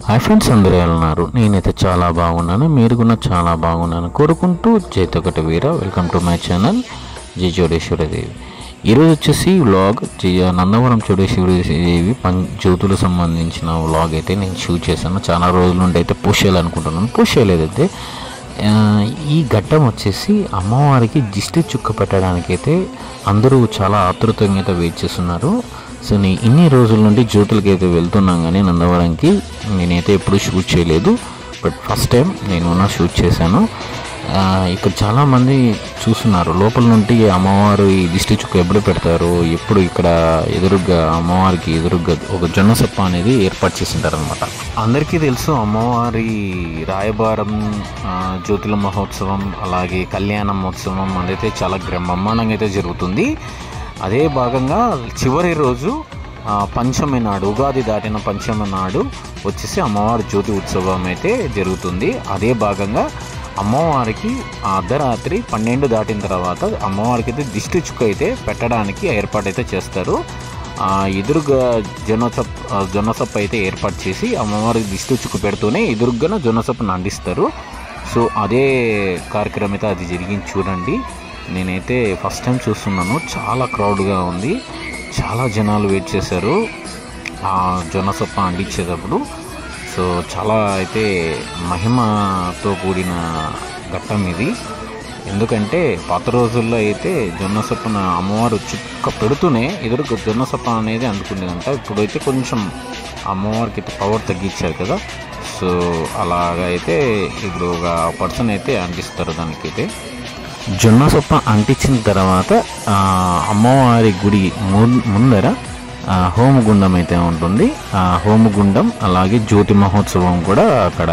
Hi friends, అందరూ ఎలా ఉన్నారు? నేనైతే చాలా బాగున్నాను, మీరు కూడా చాలా బాగున్నాను కోరుకుంటూ జైతొకటి వీర. వెల్కమ్ టు మై ఛానల్ జై చౌడేశ్వరీదేవి. ఈరోజు వచ్చేసి వ్లాగ్ నందవరం చౌడేశ్వరీదేవి జ్యోతులకు సంబంధించిన వ్లాగ్ అయితే నేను షూట్ చేశాను. చాలా రోజుల నుండి అయితే పోస్ట్ చేయాలనుకుంటున్నాను, పోస్ట్ చేయలేదైతే. ఈ ఘట్టం వచ్చేసి అమ్మవారికి దిష్టి చుక్క పెట్టడానికైతే అందరూ చాలా ఆతృతంగా వెయిట్ చేస్తున్నారు. సో నేను ఇన్ని రోజుల నుండి జ్యోతులకి అయితే వెళ్తున్నాం, కానీ నందవరంకి నేనైతే ఎప్పుడు షూట్ చేయలేదు. బట్ ఫస్ట్ టైం నేను షూట్ చేశాను. ఇక్కడ చాలామంది చూస్తున్నారు లోపల నుండి అమ్మవారు ఈ దిష్టి చుక్క ఎప్పుడు పెడతారు, ఎప్పుడు ఇక్కడ ఎదురుగా అమ్మవారికి ఎదురుగా ఒక జొన్న సప్ప అనేది ఏర్పాటు చేసింటారు అనమాట. అందరికీ తెలుసు అమ్మవారి రాయబారం, జ్యోతుల మహోత్సవం, అలాగే కళ్యాణ మహోత్సవం అనేది చాలా బ్రహ్మాండంగా అయితే జరుగుతుంది. అదే భాగంగా చివరి రోజు పంచమి నాడు, ఉగాది దాటిన పంచమి నాడు వచ్చేసి అమ్మవారి జ్యోతి ఉత్సవం అయితే జరుగుతుంది. అదే భాగంగా అమ్మవారికి అర్ధరాత్రి 12 దాటిన తర్వాత అమ్మవారికి అయితే దిష్టి చుక్క అయితే పెట్టడానికి ఏర్పాటు అయితే చేస్తారు. ఎదురుగా జొన్నసప్ప అయితే ఏర్పాటు చేసి అమ్మవారికి దిష్టి చుక్క పెడుతూనే ఎదురుగా జొన్నసప్పను అందిస్తారు. సో అదే కార్యక్రమం అయితే అది జరిగింది చూడండి. నేనైతే ఫస్ట్ టైం చూస్తున్నాను, చాలా క్రౌడ్గా ఉంది, చాలా జనాలు వెయిట్ చేశారు ఆ జొన్నసప్ప అందించేటప్పుడు. సో చాలా అయితే మహిమతో కూడిన ఘట్టం ఇది. ఎందుకంటే పాత రోజుల్లో అయితే జొన్నసప్పన అమ్మవారు చుక్క పెడుతూనే ఎదురుగా జొన్నసప్ప అనేది అందుకునేదంట. ఇప్పుడైతే కొంచెం అమ్మవారికి అయితే పవర్ తగ్గించారు కదా, సో అలాగైతే ఇప్పుడు ఒక పర్సన్ అయితే అందిస్తారు. దానికైతే జొన్నసప్ప అంటించిన తర్వాత అమ్మవారి గుడి ముందర హోమగుండం అయితే ఉంటుంది. ఆ హోమగుండం అలాగే జ్యోతి మహోత్సవం కూడా అక్కడ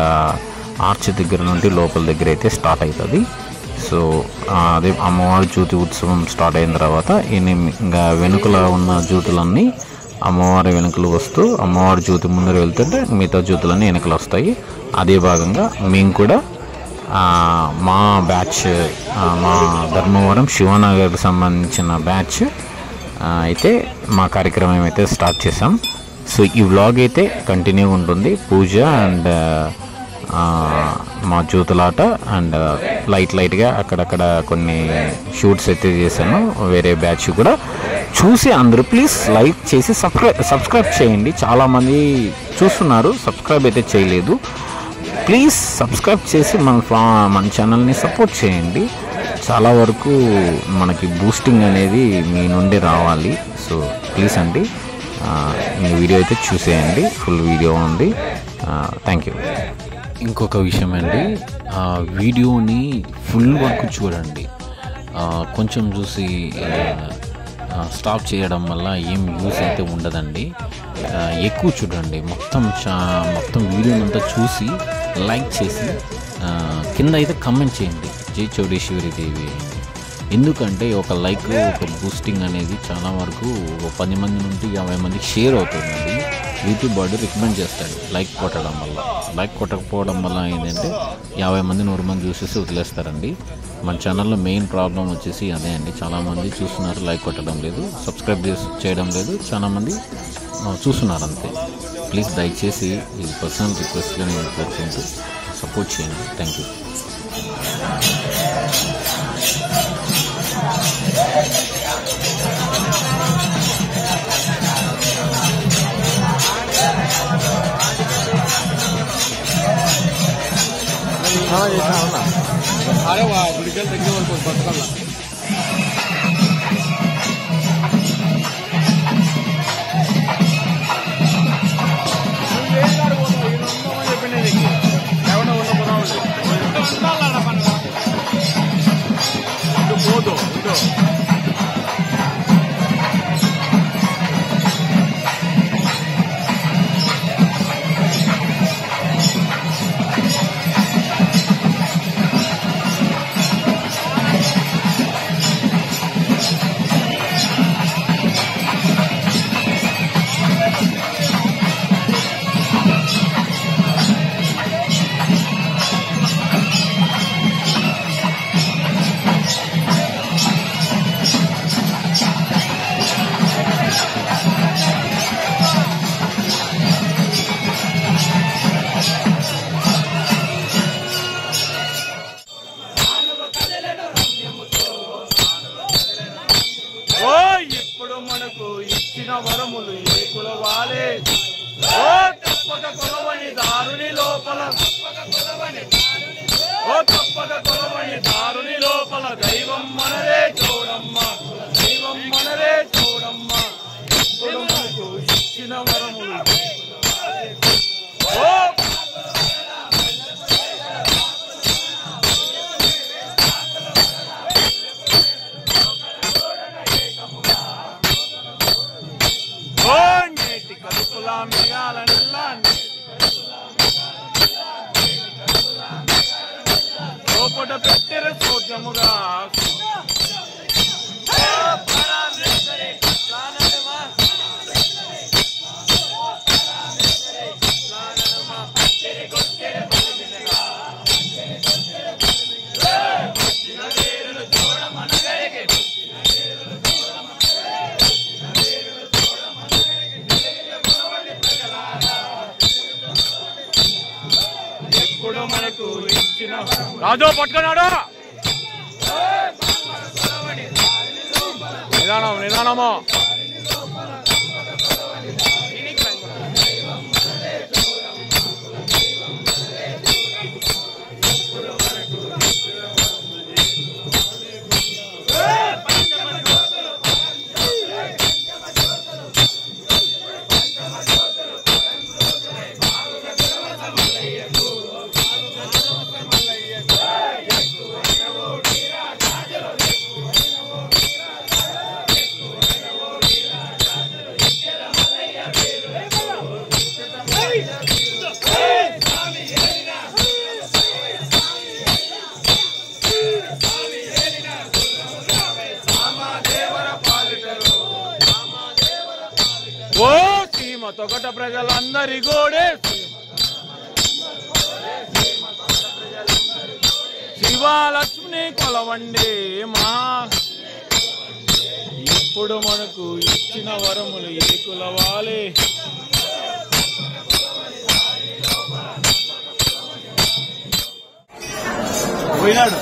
ఆర్చ్ దగ్గర నుండి లోపల దగ్గర అయితే స్టార్ట్ అవుతుంది. సో అదే అమ్మవారి జ్యోతి ఉత్సవం స్టార్ట్ అయిన తర్వాత ఇంకా వెనుకల ఉన్న జ్యోతులన్నీ అమ్మవారి వెనుకలు వస్తూ అమ్మవారి జ్యోతి ముందర వెళ్తుంటే మిగతా జ్యోతులన్నీ వెనుకలు వస్తాయి. అదే భాగంగా మేము కూడా మా బ్యాచ్, మా ధర్మవరం శివనగర్కి సంబంధించిన బ్యాచ్ అయితే మా కార్యక్రమం అయితే స్టార్ట్ చేసాం. సో ఈ వ్లాగ్ అయితే కంటిన్యూ ఉంటుంది. పూజ అండ్ మా జ్యోతులాట అండ్ లైట్గా అక్కడక్కడ కొన్ని షూట్స్ అయితే చేశాను. వేరే బ్యాచ్ కూడా చూసి అందరూ ప్లీజ్ లైక్ చేసి సబ్స్క్రైబ్ చేయండి. చాలామంది చూస్తున్నారు, సబ్స్క్రైబ్ అయితే చేయలేదు. ప్లీజ్ సబ్స్క్రైబ్ చేసి మన ఛానల్ని సపోర్ట్ చేయండి. చాలా వరకు మనకి బూస్టింగ్ అనేది మీ నుండి రావాలి. సో ప్లీజ్ అండి, ఈ వీడియో అయితే చూసేయండి, ఫుల్ వీడియో ఉంది. Thank you. ఇంకొక విషయం అండి, వీడియోని ఫుల్ వరకు చూడండి. కొంచెం చూసి స్టాప్ చేయడం వల్ల ఏం యూస్ అయితే ఉండదండి. ఎక్కువ చూడండి, మొత్తం వీడియోనంతా చూసి లైక్ చేసి కింద అయితే కమెంట్ చేయండి జై చౌడేశ్వరీదేవి. ఎందుకంటే ఒక లైక్, ఒక బూస్టింగ్ అనేది చాలా వరకు 10 మంది నుండి 50 మందికి షేర్ అవుతుందండి. యూట్యూబ్ వాడు రికమెండ్ చేస్తాడు లైక్ కొట్టడం వల్ల. లైక్ కొట్టకపోవడం వల్ల ఏంటంటే 50 మంది 100 మంది చూసేసి వదిలేస్తారండి. మన ఛానల్లో మెయిన్ ప్రాబ్లం వచ్చేసి అదే అండి. చాలామంది చూస్తున్నారు, లైక్ కొట్టడం లేదు, సబ్స్క్రైబ్ చేయడం లేదు. చాలామంది చూస్తున్నారు అంతే. ప్లీజ్ దయచేసి ఇది పర్సనల్ రిక్వెస్ట్గా నేను కోరుకుంటూ సపోర్ట్ చేయండి. Thank you. అరే వా గుడికెళ్ళి దగ్గర వరకు బతకాల పోదు తప్పక కొలవని దారుని లోపల ఓ తప్పక కొలవని దారుని లోపల దైవం మనదే చూడమ్మా దైవం మనదే చూడమ్మా ఇప్పుడు మనకు ఇచ్చిన వరములు ఓ నేటి కలుపుల మేఘాలనల్లా లోపట పెట్టిర సోద్యముగా మనకు ఇచ్చిన రాజు పట్టుకున్నాడు నిదానం నిదానము ఓ సీమ తొగట ప్రజలందరి గోడే శివలక్ష్మిని కొలవండి మా ఇప్పుడు మనకు ఇచ్చిన వరములు ఏ కులవాలి పోయినాడు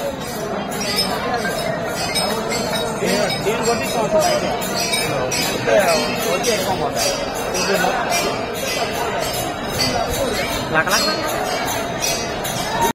Lak-lak.